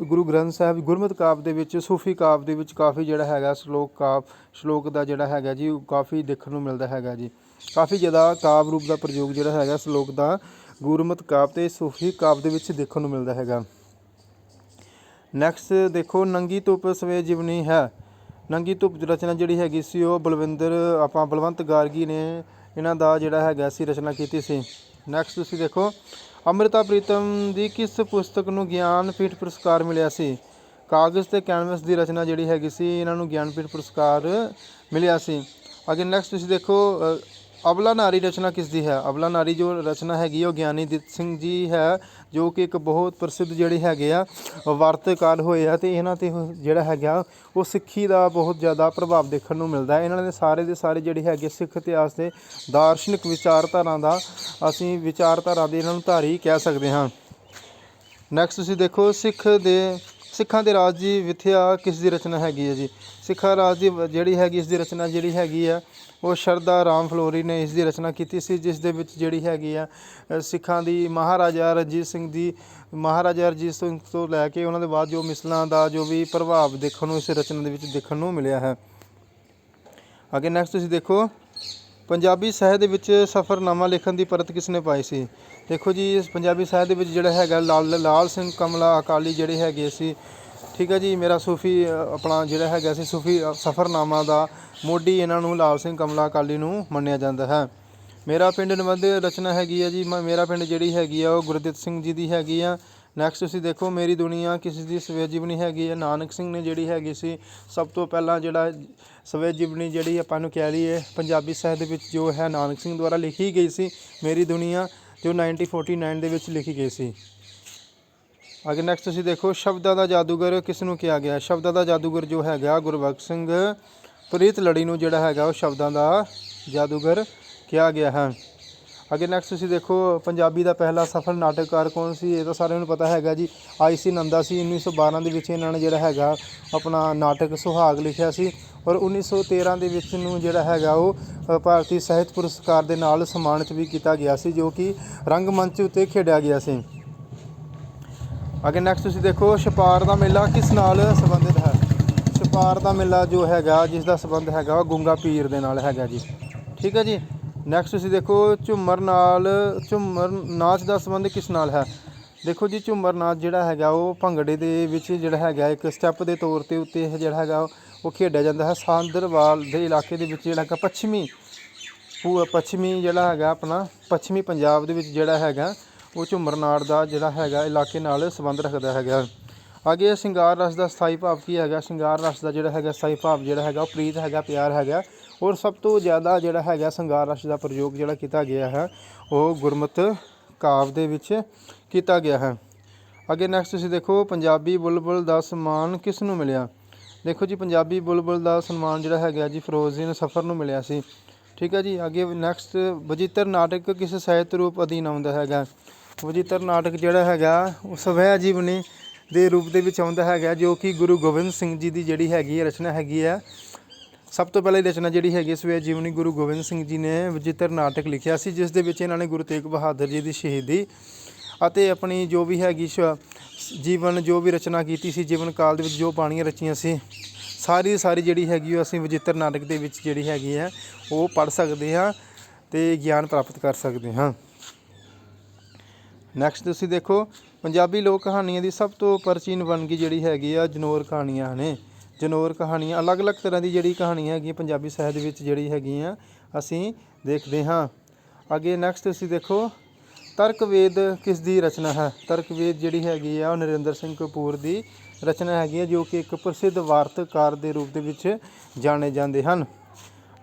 ਗੁਰੂ ਗ੍ਰੰਥ ਸਾਹਿਬ ਗੁਰਮਤਿ ਕਾਵਿ ਦੇ ਵਿੱਚ, ਸੂਫੀ ਕਾਵਿ ਦੇ ਵਿੱਚ ਕਾਫੀ ਜਿਹੜਾ ਹੈਗਾ ਸ਼ਲੋਕ ਦਾ ਜਿਹੜਾ ਹੈਗਾ ਜੀ ਉਹ ਕਾਫੀ ਦੇਖਣ ਨੂੰ ਮਿਲਦਾ ਹੈਗਾ ਜੀ। ਕਾਫੀ ਜ਼ਿਆਦਾ ਕਾਵਿ ਰੂਪ ਦਾ ਪ੍ਰਯੋਗ ਜਿਹੜਾ ਹੈਗਾ ਸ਼ਲੋਕ ਦਾ ਗੁਰਮਤਿ ਕਾਵਿ ਅਤੇ ਸੂਫੀ ਕਾਵਿ ਦੇ ਵਿੱਚ ਦੇਖਣ ਨੂੰ ਮਿਲਦਾ ਹੈਗਾ। ਨੈਕਸਟ ਦੇਖੋ, ਨੰਗੀ ਧੁੱਪ ਸਵੇ ਜੀਵਨੀ ਹੈ। ਨੰਗੀ ਧੁੱਪ ਦੀ ਰਚਨਾ ਜਿਹੜੀ ਹੈਗੀ ਸੀ ਉਹ ਬਲਵੰਤ ਗਾਰਗੀ ਨੇ ਇਹਨਾਂ ਦਾ ਜਿਹੜਾ ਹੈਗਾ ਸੀ ਰਚਨਾ ਕੀਤੀ ਸੀ। ਨੈਕਸਟ ਤੁਸੀਂ ਦੇਖੋ, ਅੰਮ੍ਰਿਤਾ ਪ੍ਰੀਤਮ ਦੀ ਕਿਸ ਪੁਸਤਕ ਨੂੰ ਗਿਆਨਪੀਠ ਪੁਰਸਕਾਰ ਮਿਲਿਆ ਸੀ। ਕਾਗਜ਼ ਅਤੇ ਕੈਨਵਸ ਦੀ ਰਚਨਾ ਜਿਹੜੀ ਹੈਗੀ ਸੀ ਇਹਨਾਂ ਨੂੰ ਗਿਆਨਪੀਠ ਪੁਰਸਕਾਰ ਮਿਲਿਆ ਸੀ। ਅੱਗੇ ਨੈਕਸਟ ਤੁਸੀਂ ਦੇਖੋ, ਅਬਲਾ ਨਾਰੀ ਰਚਨਾ ਕਿਸ ਦੀ ਹੈ। ਅਬਲਾ ਨਾਰੀ ਜੋ ਰਚਨਾ ਹੈਗੀ ਉਹ ਗਿਆਨੀ ਦਿੱਤ ਸਿੰਘ ਜੀ ਹੈ, ਜੋ ਕਿ ਇੱਕ ਬਹੁਤ ਪ੍ਰਸਿੱਧ ਜਿਹੜੇ ਹੈਗੇ ਆ ਵਾਰਤਕਾਰ ਹੋਏ ਆ, ਅਤੇ ਇਹਨਾਂ 'ਤੇ ਜਿਹੜਾ ਹੈਗਾ ਉਹ ਸਿੱਖੀ ਦਾ ਬਹੁਤ ਜ਼ਿਆਦਾ ਪ੍ਰਭਾਵ ਦੇਖਣ ਨੂੰ ਮਿਲਦਾ ਹੈ। ਇਹਨਾਂ ਦੇ ਸਾਰੇ ਜਿਹੜੇ ਹੈਗੇ ਸਿੱਖ ਇਤਿਹਾਸ ਦੇ ਦਾਰਸ਼ਨਿਕ ਵਿਚਾਰਧਾਰਾ ਦੇ ਇਹਨਾਂ ਨੂੰ ਧਾਰੀ ਕਹਿ ਸਕਦੇ ਹਾਂ। ਨੈਕਸਟ ਤੁਸੀਂ ਦੇਖੋ, ਸਿੱਖਾਂ ਦੇ ਰਾਜ ਦੀ ਵਿਥਿਆ ਕਿਸ ਦੀ ਰਚਨਾ ਹੈਗੀ ਹੈ ਜੀ। ਸਿੱਖਾਂ ਰਾਜ ਦੀ ਜਿਹੜੀ ਹੈਗੀ ਇਸ ਦੀ ਰਚਨਾ ਜਿਹੜੀ ਹੈਗੀ ਆ ਉਹ ਸ਼ਰਧਾ ਰਾਮ ਫਲੋਰੀ ਨੇ ਇਸ ਦੀ ਰਚਨਾ ਕੀਤੀ ਸੀ, ਜਿਸ ਦੇ ਵਿੱਚ ਜਿਹੜੀ ਹੈਗੀ ਆ ਸਿੱਖਾਂ ਦੀ ਮਹਾਰਾਜਾ ਰਣਜੀਤ ਸਿੰਘ ਤੋਂ ਲੈ ਕੇ ਉਹਨਾਂ ਦੇ ਬਾਅਦ ਜੋ ਮਿਸਲਾਂ ਦਾ ਜੋ ਵੀ ਪ੍ਰਭਾਵ ਦੇਖਣ ਨੂੰ ਇਸ ਰਚਨਾ ਦੇ ਵਿੱਚ ਦੇਖਣ ਨੂੰ ਮਿਲਿਆ ਹੈ। ਅੱਗੇ ਨੈਕਸਟ ਤੁਸੀਂ ਦੇਖੋ, ਪੰਜਾਬੀ ਸਾਹਿਤ ਦੇ ਵਿੱਚ ਸਫ਼ਰਨਾਮਾ ਲਿਖਣ ਦੀ ਪਰਤ ਕਿਸ ਨੇ ਪਾਈ ਸੀ। ਦੇਖੋ ਜੀ, ਇਸ ਪੰਜਾਬੀ ਸਾਹਿਤ ਦੇ ਵਿੱਚ ਜਿਹੜਾ ਹੈਗਾ ਲਾਲ ਸਿੰਘ ਕਮਲਾ ਅਕਾਲੀ ਜਿਹੜੇ ਹੈਗੇ ਸੀ, ਠੀਕ ਹੈ ਜੀ, ਮੇਰਾ ਸੂਫੀ ਜਿਹੜਾ ਹੈਗਾ ਸੀ ਸੂਫੀ ਸਫ਼ਰਨਾਮਾ ਦਾ ਮੋਢੀ ਇਹਨਾਂ ਨੂੰ ਲਾਲ ਸਿੰਘ ਕਮਲਾ ਅਕਾਲੀ ਨੂੰ ਮੰਨਿਆ ਜਾਂਦਾ ਹੈ। ਮੇਰਾ ਪਿੰਡ ਨਿਬੰਧ ਰਚਨਾ ਹੈਗੀ ਆ ਜੀ, ਮੇਰਾ ਪਿੰਡ ਜਿਹੜੀ ਹੈਗੀ ਆ ਉਹ ਗੁਰਦਿੱਤ ਸਿੰਘ ਜੀ ਦੀ ਹੈਗੀ ਆ। ਨੈਕਸਟ ਤੁਸੀਂ ਦੇਖੋ, ਮੇਰੀ ਦੁਨੀਆ ਕਿਸ ਦੀ ਸਵੈ ਜੀਵਨੀ ਹੈਗੀ ਹੈ। ਨਾਨਕ ਸਿੰਘ ਨੇ ਜਿਹੜੀ ਹੈਗੀ ਸੀ ਸਭ ਤੋਂ ਪਹਿਲਾਂ ਜਿਹੜਾ ਸਵੈ ਜੀਵਨੀ ਜਿਹੜੀ ਆਪਾਂ ਨੂੰ ਕਹਿ ਲਈਏ ਪੰਜਾਬੀ ਸਾਹਿਤ ਦੇ ਵਿੱਚ ਜੋ ਹੈ ਨਾਨਕ ਸਿੰਘ ਦੁਆਰਾ ਲਿਖੀ ਗਈ ਸੀ, ਮੇਰੀ ਦੁਨੀਆ, ਜੋ 1949 ਦੇ ਵਿੱਚ ਲਿਖੀ ਗਈ ਸੀ। ਅੱਗੇ ਨੈਕਸਟ ਤੁਸੀਂ ਦੇਖੋ, ਸ਼ਬਦਾਂ ਦਾ ਜਾਦੂਗਰ ਕਿਸ ਨੂੰ ਕਿਹਾ ਗਿਆ। ਸ਼ਬਦਾਂ ਦਾ ਜਾਦੂਗਰ ਜੋ ਹੈਗਾ ਗੁਰਬਖਸ਼ ਸਿੰਘ ਪ੍ਰੀਤ ਲੜੀ ਨੂੰ ਜਿਹੜਾ ਹੈਗਾ ਉਹ ਸ਼ਬਦਾਂ ਦਾ ਜਾਦੂਗਰ ਕਿਹਾ ਗਿਆ ਹੈ। ਅੱਗੇ ਨੈਕਸਟ ਤੁਸੀਂ ਦੇਖੋ, ਪੰਜਾਬੀ ਦਾ ਪਹਿਲਾ ਸਫਲ ਨਾਟਕਕਾਰ ਕੌਣ ਸੀ। ਇਹ ਤਾਂ ਸਾਰਿਆਂ ਨੂੰ ਪਤਾ ਹੈਗਾ ਜੀ, IC ਨੰਦਾ ਸੀ। 1912 ਦੇ ਵਿੱਚ ਇਹਨਾਂ ਨੇ ਜਿਹੜਾ ਹੈਗਾ ਆਪਣਾ ਨਾਟਕ ਸੁਹਾਗ ਲਿਖਿਆ ਸੀ, ਔਰ 1913 ਦੇ ਵਿੱਚ ਨੂੰ ਜਿਹੜਾ ਹੈਗਾ ਉਹ ਭਾਰਤੀ ਸਾਹਿਤ ਪੁਰਸਕਾਰ ਦੇ ਨਾਲ ਸਨਮਾਨਿਤ ਵੀ ਕੀਤਾ ਗਿਆ ਸੀ, ਜੋ ਕਿ ਰੰਗਮੰਚ ਉੱਤੇ ਖੇਡਿਆ ਗਿਆ ਸੀ। ਅੱਗੇ ਨੈਕਸਟ ਤੁਸੀਂ ਦੇਖੋ, ਛਪਾਰ ਦਾ ਮੇਲਾ ਕਿਸ ਨਾਲ ਸੰਬੰਧਿਤ ਹੈ। ਛਪਾਰ ਦਾ ਮੇਲਾ ਜੋ ਹੈਗਾ ਜਿਸ ਦਾ ਸੰਬੰਧ ਹੈਗਾ ਉਹ ਗੁੰਗਾ ਪੀਰ ਦੇ ਨਾਲ ਹੈਗਾ ਜੀ, ਠੀਕ ਹੈ ਜੀ। ਨੈਕਸਟ ਤੁਸੀਂ ਦੇਖੋ, ਝੂਮਰ ਨਾਚ ਦਾ ਸੰਬੰਧ ਕਿਸ ਨਾਲ ਹੈ। ਦੇਖੋ ਜੀ, ਝੂਮਰ ਨਾਚ ਜਿਹੜਾ ਹੈਗਾ ਉਹ ਭੰਗੜੇ ਦੇ ਵਿੱਚ ਜਿਹੜਾ ਹੈਗਾ ਇੱਕ ਸਟੈਪ ਦੇ ਤੌਰ 'ਤੇ ਉੱਤੇ ਜਿਹੜਾ ਹੈਗਾ ਉਹ ਖੇਡਿਆ ਜਾਂਦਾ ਹੈ। ਸਾਂਦਰਵਾਲ ਦੇ ਇਲਾਕੇ ਦੇ ਵਿੱਚ ਜਿਹੜਾ ਹੈਗਾ ਪੱਛਮੀ ਜਿਹੜਾ ਹੈਗਾ ਆਪਣਾ ਪੱਛਮੀ ਪੰਜਾਬ ਦੇ ਵਿੱਚ ਜਿਹੜਾ ਹੈਗਾ ਉਹ ਝੂਮਰ ਨਾਚ ਦਾ ਜਿਹੜਾ ਹੈਗਾ ਇਲਾਕੇ ਨਾਲ ਸੰਬੰਧ ਰੱਖਦਾ ਹੈਗਾ। ਅੱਗੇ ਸ਼ਿੰਗਾਰ ਰਸ ਦਾ ਸਥਾਈ ਭਾਵ ਕੀ ਹੈਗਾ। ਸ਼ਿੰਗਾਰ ਰਸ ਦਾ ਜਿਹੜਾ ਹੈਗਾ ਸਥਾਈ ਭਾਵ ਜਿਹੜਾ ਹੈਗਾ ਉਹ ਪ੍ਰੀਤ ਹੈਗਾ, ਪਿਆਰ ਹੈਗਾ, ਔਰ ਸਭ ਤੋਂ ਜ਼ਿਆਦਾ ਜਿਹੜਾ ਹੈਗਾ ਸ਼ਿੰਗਾਰ ਰਸ ਦਾ ਪ੍ਰਯੋਗ ਜਿਹੜਾ ਕੀਤਾ ਗਿਆ ਹੈ ਉਹ ਗੁਰਮਤਿ ਕਾਵਿ ਦੇ ਵਿੱਚ ਕੀਤਾ ਗਿਆ ਹੈ। ਅੱਗੇ ਨੈਕਸਟ ਤੁਸੀਂ ਦੇਖੋ, ਪੰਜਾਬੀ ਬੁਲਬੁਲ ਦਾ ਸਨਮਾਨ ਕਿਸ ਨੂੰ ਮਿਲਿਆ। ਦੇਖੋ ਜੀ, ਪੰਜਾਬੀ ਬੁਲਬੁਲ ਦਾ ਸਨਮਾਨ ਜਿਹੜਾ ਹੈਗਾ ਜੀ ਫਿਰੋਜ਼ਦੀਨ ਸਫਰ ਨੂੰ ਮਿਲਿਆ ਸੀ, ਠੀਕ ਹੈ ਜੀ। ਅੱਗੇ ਨੈਕਸਟ, ਵਜੀਤਰ ਨਾਟਕ ਕਿਸ ਸਾਹਿਤ ਰੂਪ ਅਧੀਨ ਆਉਂਦਾ ਹੈਗਾ। ਵਜੀਤਰ ਨਾਟਕ ਜਿਹੜਾ ਹੈਗਾ ਉਹ ਸਵੈ ਜੀਵਨੀ ਦੇ ਰੂਪ ਦੇ ਵਿੱਚ ਆਉਂਦਾ ਹੈਗਾ, ਜੋ ਕਿ ਗੁਰੂ ਗੋਬਿੰਦ ਸਿੰਘ ਜੀ ਦੀ ਜਿਹੜੀ ਹੈਗੀ ਰਚਨਾ ਹੈਗੀ ਹੈ। ਸਭ ਤੋਂ ਪਹਿਲਾਂ ਰਚਨਾ ਜਿਹੜੀ ਹੈਗੀ ਸਵੈ ਜੀਵਨੀ ਗੁਰੂ ਗੋਬਿੰਦ ਸਿੰਘ ਜੀ ਨੇ ਵਜੀਤਰ ਨਾਟਕ ਲਿਖਿਆ ਸੀ, ਜਿਸ ਦੇ ਵਿੱਚ ਇਹਨਾਂ ਨੇ ਗੁਰੂ ਤੇਗ ਬਹਾਦਰ ਜੀ ਦੀ ਸ਼ਹੀਦੀ ਅਤੇ ਆਪਣੀ ਜੋ ਵੀ ਹੈਗੀ ਜੋ ਵੀ ਰਚਨਾ ਕੀਤੀ ਸੀ, ਜੀਵਨ ਕਾਲ ਦੇ ਵਿੱਚ ਜੋ ਬਾਣੀਆਂ ਰਚੀਆਂ ਸੀ, ਸਾਰੀ ਜਿਹੜੀ ਹੈਗੀ ਉਹ ਅਸੀਂ ਵਜੀਤਰ ਨਾਟਕ ਦੇ ਵਿੱਚ ਜਿਹੜੀ ਹੈਗੀ ਹੈ ਉਹ ਪੜ੍ਹ ਸਕਦੇ ਹਾਂ ਅਤੇ ਗਿਆਨ ਪ੍ਰਾਪਤ ਕਰ ਸਕਦੇ ਹਾਂ। ਨੈਕਸਟ ਤੁਸੀਂ ਦੇਖੋ, ਪੰਜਾਬੀ ਲੋਕ ਕਹਾਣੀਆਂ ਦੀ ਸਭ ਤੋਂ ਪ੍ਰਾਚੀਨ ਵੰਨਗੀ ਜਿਹੜੀ ਹੈਗੀ ਆ ਜਨੌਰ ਕਹਾਣੀਆਂ ਨੇ। ਜਨੌਰ ਕਹਾਣੀਆਂ ਅਲੱਗ-ਅਲੱਗ ਤਰ੍ਹਾਂ ਦੀ ਜਿਹੜੀ ਕਹਾਣੀਆਂ ਹੈਗੀਆਂ ਪੰਜਾਬੀ ਸਾਹਿਤ ਵਿੱਚ ਜਿਹੜੀ ਹੈਗੀਆਂ ਅਸੀਂ ਦੇਖਦੇ ਹਾਂ। ਅੱਗੇ ਨੈਕਸਟ ਤੁਸੀਂ ਦੇਖੋ, ਤਰਕਵੇਦ ਕਿਸ ਦੀ ਰਚਨਾ ਹੈ। ਤਰਕਵੇਦ ਜਿਹੜੀ ਹੈਗੀ ਆ ਉਹ ਨਰਿੰਦਰ ਸਿੰਘ ਕਪੂਰ ਦੀ ਰਚਨਾ ਹੈਗੀ ਹੈ, ਜੋ ਕਿ ਇੱਕ ਪ੍ਰਸਿੱਧ ਵਾਰਤਕਾਰ ਦੇ ਰੂਪ ਦੇ ਵਿੱਚ ਜਾਣੇ ਜਾਂਦੇ ਹਨ।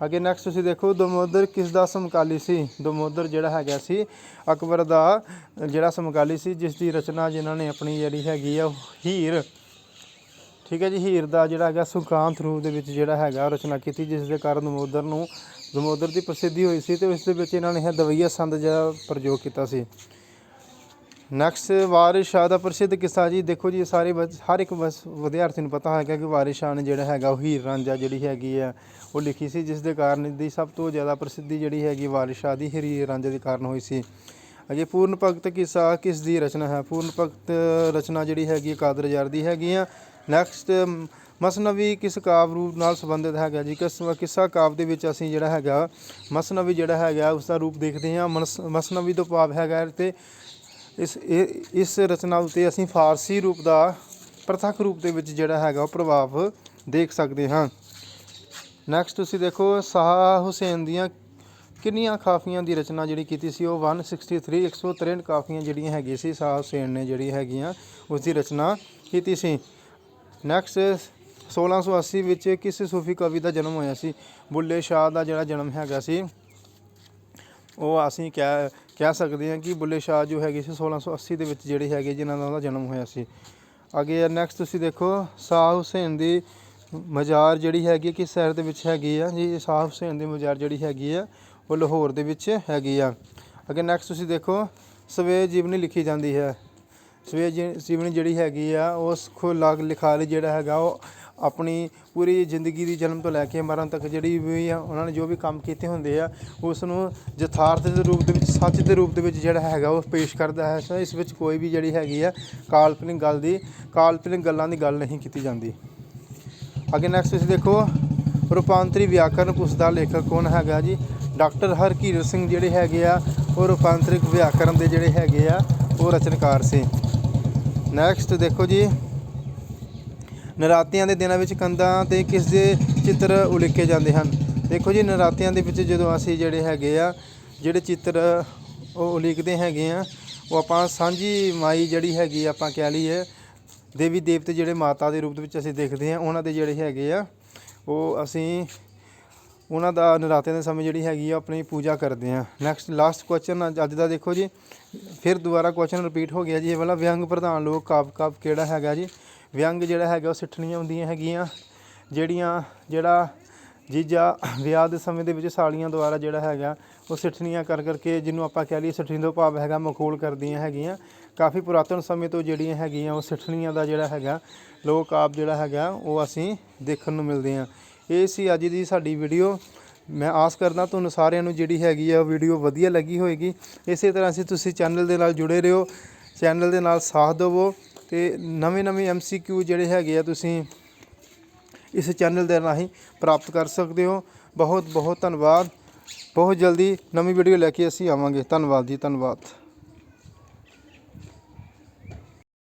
ਅੱਗੇ ਨੈਕਸਟ ਤੁਸੀਂ ਦੇਖੋ, ਦਮੋਦਰ ਕਿਸ ਦਾ ਸਮਕਾਲੀ ਸੀ। ਦਮੋਦਰ ਜਿਹੜਾ ਹੈਗਾ ਸੀ ਅਕਬਰ ਦਾ ਜਿਹੜਾ ਸਮਕਾਲੀ ਸੀ, ਜਿਸ ਦੀ ਰਚਨਾ ਜਿਨ੍ਹਾਂ ਨੇ ਆਪਣੀ ਜਿਹੜੀ ਹੈਗੀ ਆ ਹੀਰ, ਠੀਕ ਹੈ ਜੀ, ਹੀਰ ਦਾ ਜਿਹੜਾ ਹੈਗਾ ਸੁਖਾਂਤ ਰੂਪ ਦੇ ਵਿੱਚ ਜਿਹੜਾ ਹੈਗਾ ਰਚਨਾ ਕੀਤੀ, ਜਿਸ ਦੇ ਕਾਰਨ ਦਮੋਦਰ ਦੀ ਪ੍ਰਸਿੱਧੀ ਹੋਈ ਸੀ, ਅਤੇ ਉਸ ਦੇ ਵਿੱਚ ਇਹਨਾਂ ਨੇ ਦਵਈਆ ਸੰਦ ਜਿਹੜਾ ਪ੍ਰਯੋਗ ਕੀਤਾ ਸੀ। ਨੈਕਸਟ ਵਾਰਿਸ ਸ਼ਾਹ ਦਾ ਪ੍ਰਸਿੱਧ ਕਿੱਸਾ ਜੀ। ਦੇਖੋ ਜੀ ਸਾਰੇ ਹਰ ਇੱਕ ਵਿਦਿਆਰਥੀ ਨੂੰ ਪਤਾ ਹੈਗਾ ਕਿ ਵਾਰਿਸ ਸ਼ਾਹ ਨੇ ਜਿਹੜਾ ਹੈਗਾ ਉਹ ਹੀਰ ਰਾਂਝਾ ਜਿਹੜੀ ਹੈਗੀ ਆ ਉਹ ਲਿਖੀ ਸੀ, ਜਿਸ ਦੇ ਕਾਰਨ ਦੀ ਸਭ ਤੋਂ ਜ਼ਿਆਦਾ ਪ੍ਰਸਿੱਧੀ ਜਿਹੜੀ ਹੈਗੀ ਵਾਰਿਸ ਸ਼ਾਹ ਦੀ ਹੀਰ ਰਾਂਝੇ ਦੇ ਕਾਰਨ ਹੋਈ ਸੀ। ਅੱਗੇ ਪੂਰਨ ਭਗਤ ਕਿੱਸਾ ਕਿਸ ਦੀ ਰਚਨਾ ਹੈ? ਪੂਰਨ ਭਗਤ ਰਚਨਾ ਜਿਹੜੀ ਹੈਗੀ ਕਾਦਰ ਯਾਰ ਦੀ ਹੈਗੀ ਆ। ਨੈਕਸਟ ਮਸਨਵੀ ਕਿਸ ਕਾਵਿ ਰੂਪ ਨਾਲ ਸੰਬੰਧਿਤ ਹੈਗਾ ਜੀ? ਕਿੱਸਾ ਕਾਵਿ ਦੇ ਵਿੱਚ ਅਸੀਂ ਜਿਹੜਾ ਹੈਗਾ ਮਸਨਵੀ ਜਿਹੜਾ ਹੈਗਾ ਉਸ ਦਾ ਰੂਪ ਦੇਖਦੇ ਹਾਂ। ਮਸਨਵੀ ਤੋਂ ਭਾਵ ਹੈਗਾ ਤੇ ਇਸ ਰਚਨਾ ਉੱਤੇ ਅਸੀਂ ਫਾਰਸੀ ਰੂਪ ਦਾ ਪ੍ਰਤੱਖ ਰੂਪ ਦੇ ਵਿੱਚ ਜਿਹੜਾ ਹੈਗਾ ਉਹ ਪ੍ਰਭਾਵ ਦੇਖ ਸਕਦੇ ਹਾਂ। ਨੈਕਸਟ ਤੁਸੀਂ ਦੇਖੋ ਸ਼ਾਹ ਹੁਸੈਨ ਦੀਆਂ ਕਿੰਨੀਆਂ ਕਾਫੀਆਂ ਦੀ ਰਚਨਾ ਜਿਹੜੀ ਕੀਤੀ ਸੀ? ਉਹ 163 163 ਕਾਫੀਆਂ ਜਿਹੜੀਆਂ ਹੈਗੀਆਂ ਸੀ ਸ਼ਾਹ ਹੁਸੈਨ ਨੇ ਜਿਹੜੀ ਹੈਗੀਆਂ ਉਸ ਦੀ ਰਚਨਾ ਕੀਤੀ ਸੀ। ਨੈਕਸਟ 1680 ਵਿੱਚ ਕਿਸ ਸੂਫੀ ਕਵੀ ਦਾ ਜਨਮ ਹੋਇਆ ਸੀ? ਬੁੱਲੇ ਸ਼ਾਹ ਦਾ ਜਿਹੜਾ ਜਨਮ ਹੈਗਾ ਸੀ ਉਹ ਅਸੀਂ ਕਹਿ ਸਕਦੇ ਹਾਂ ਕਿ ਬੁੱਲੇ ਸ਼ਾਹ ਜੋ ਹੈਗੇ ਸੀ 1680 ਦੇ ਵਿੱਚ ਜਿਹੜੇ ਹੈਗੇ ਜਿਨ੍ਹਾਂ ਦਾ ਉਹਦਾ ਜਨਮ ਹੋਇਆ ਸੀ। ਅੱਗੇ ਨੈਕਸਟ ਤੁਸੀਂ ਦੇਖੋ ਸ਼ਾਹ ਹੁਸੈਨ ਦੀ ਮਜ਼ਾਰ ਜਿਹੜੀ ਹੈਗੀ ਕਿਸ ਸ਼ਹਿਰ ਦੇ ਵਿੱਚ ਹੈਗੀ ਆ ਜੀ? ਸ਼ਾਹ ਹੁਸੈਨ ਦੀ ਮਜ਼ਾਰ ਜਿਹੜੀ ਹੈਗੀ ਆ ਉਹ ਲਾਹੌਰ ਦੇ ਵਿੱਚ ਹੈਗੀ ਆ। ਅੱਗੇ ਨੈਕਸਟ ਤੁਸੀਂ ਦੇਖੋ ਸਵੇਤ ਜੀਵਨੀ ਲਿਖੀ ਜਾਂਦੀ ਹੈ। ਸਵੇਤ ਜੀਵਨੀ ਜਿਹੜੀ ਹੈਗੀ ਆ ਉਸ ਲਿਖਾਰੀ ਜਿਹੜਾ ਹੈਗਾ ਉਹ ਆਪਣੀ ਪੂਰੀ ਜ਼ਿੰਦਗੀ ਦੀ ਜਨਮ ਤੋਂ ਲੈ ਕੇ ਮਰਨ ਤੱਕ ਜਿਹੜੀ ਵੀ ਆ ਉਹਨਾਂ ਨੇ ਜੋ ਵੀ ਕੰਮ ਕੀਤੇ ਹੁੰਦੇ ਆ ਉਸ ਨੂੰ ਯਥਾਰਥ ਦੇ ਰੂਪ ਦੇ ਵਿੱਚ, ਸੱਚ ਦੇ ਰੂਪ ਦੇ ਵਿੱਚ ਜਿਹੜਾ ਹੈਗਾ ਉਹ ਪੇਸ਼ ਕਰਦਾ ਹੈ। ਸੋ ਇਸ ਵਿੱਚ ਕੋਈ ਵੀ ਜਿਹੜੀ ਹੈਗੀ ਆ ਕਾਲਪਨਿਕ ਗੱਲਾਂ ਦੀ ਗੱਲ ਨਹੀਂ ਕੀਤੀ ਜਾਂਦੀ। ਅੱਗੇ ਨੈਕਸਟ ਤੁਸੀਂ ਦੇਖੋ ਰੂਪਾਂਤਰੀ ਵਿਆਕਰਨ ਉਸ ਦਾ ਲੇਖਕ ਕੌਣ ਹੈਗਾ ਜੀ? ਡਾਕਟਰ ਹਰਕੀਰਤ ਸਿੰਘ ਜਿਹੜੇ ਹੈਗੇ ਆ ਉਹ ਰੂਪਾਂਤਰਿਕ ਵਿਆਕਰਨ ਦੇ ਜਿਹੜੇ ਹੈਗੇ ਆ ਉਹ ਰਚਨਕਾਰ ਸੀ। ਨੈਕਸਟ ਦੇਖੋ ਜੀ ਨਰਾਤਿਆਂ ਦੇ ਦਿਨਾਂ ਵਿੱਚ ਕੰਧਾਂ 'ਤੇ ਕਿਸ ਦੇ ਚਿੱਤਰ ਉਲੀਕੇ ਜਾਂਦੇ ਹਨ? ਦੇਖੋ ਜੀ ਨਰਾਤਿਆਂ ਦੇ ਵਿੱਚ ਜਦੋਂ ਅਸੀਂ ਜਿਹੜੇ ਚਿੱਤਰ ਉਹ ਉਲੀਕਦੇ ਹੈਗੇ ਆ ਉਹ ਆਪਾਂ ਸਾਂਝੀ ਮਾਈ ਜਿਹੜੀ ਹੈਗੀ ਆਪਾਂ ਕਹਿ ਲਈਏ ਦੇਵੀ ਦੇਵਤੇ ਜਿਹੜੇ ਮਾਤਾ ਦੇ ਰੂਪ ਦੇ ਵਿੱਚ ਅਸੀਂ ਦੇਖਦੇ ਹਾਂ ਉਹਨਾਂ ਦੇ ਜਿਹੜੇ ਹੈਗੇ ਆ ਉਹ ਅਸੀਂ ਉਹਨਾਂ ਦਾ ਨਰਾਤਿਆਂ ਦੇ ਸਮੇਂ ਜਿਹੜੀ ਹੈਗੀ ਆ ਆਪਣੀ ਪੂਜਾ ਕਰਦੇ ਹਾਂ। ਨੈਕਸਟ ਲਾਸਟ ਕੁਐਸਚਨ ਅੱਜ ਦਾ ਦੇਖੋ ਜੀ ਫਿਰ ਦੁਬਾਰਾ ਕੁਐਸਚਨ ਰਿਪੀਟ ਹੋ ਗਿਆ ਜੀ ਇਹ ਵਾਲਾ। ਵਿਅੰਗ ਪ੍ਰਧਾਨ ਲੋਕ ਕਾਵਿ ਕਿਹੜਾ ਹੈਗਾ ਜੀ? ਵਿਅੰਗ ਜਿਹੜਾ ਹੈਗਾ ਉਹ ਸਿੱਠਣੀਆਂ ਹੁੰਦੀਆਂ ਹੈਗੀਆਂ ਜਿਹੜਾ ਜੀਜਾ ਵਿਆਹ ਦੇ ਸਮੇਂ ਦੇ ਵਿੱਚ ਸਾਲੀਆਂ ਦੁਆਰਾ ਜਿਹੜਾ ਹੈਗਾ ਉਹ ਸਿੱਠਣੀਆਂ ਕਰਕੇ ਜਿਹਨੂੰ ਆਪਾਂ ਕਹਿ ਲਈਏ ਸਿੱਠਣੀ ਤੋਂ ਭਾਵ ਹੈਗਾ ਮਖੌਲ ਕਰਦੀਆਂ ਹੈਗੀਆਂ। ਕਾਫੀ ਪੁਰਾਤਨ ਸਮੇਂ ਤੋਂ ਜਿਹੜੀਆਂ ਹੈਗੀਆਂ ਉਹ ਸਿੱਠਣੀਆਂ ਦਾ ਜਿਹੜਾ ਹੈਗਾ ਲੋਕ ਕਾਵਿ ਜਿਹੜਾ ਹੈਗਾ ਉਹ ਅਸੀਂ ਦੇਖਣ ਨੂੰ ਮਿਲਦੇ ਹਾਂ। ਇਹ ਸੀ ਅੱਜ ਦੀ ਸਾਡੀ ਵੀਡੀਓ। ਮੈਂ ਆਸ ਕਰਦਾ ਤੁਹਾਨੂੰ ਸਾਰਿਆਂ ਨੂੰ ਜਿਹੜੀ ਹੈਗੀ ਆ ਵੀਡੀਓ ਵਧੀਆ ਲੱਗੀ ਹੋਏਗੀ। ਇਸੇ ਤਰ੍ਹਾਂ ਤੁਸੀਂ ਚੈਨਲ ਦੇ ਨਾਲ ਜੁੜੇ ਰਹੋ, ਚੈਨਲ ਦੇ ਨਾਲ ਸਾਥ ਦੇਵੋ ਅਤੇ ਨਵੇਂ MCQ ਜਿਹੜੇ ਹੈਗੇ ਆ ਤੁਸੀਂ ਇਸ ਚੈਨਲ ਦੇ ਰਾਹੀਂ ਪ੍ਰਾਪਤ ਕਰ ਸਕਦੇ ਹੋ। ਬਹੁਤ ਬਹੁਤ ਧੰਨਵਾਦ। ਬਹੁਤ ਜਲਦੀ ਨਵੀਂ ਵੀਡੀਓ ਲੈ ਕੇ ਅਸੀਂ ਆਵਾਂਗੇ। ਧੰਨਵਾਦ ਜੀ, ਧੰਨਵਾਦ।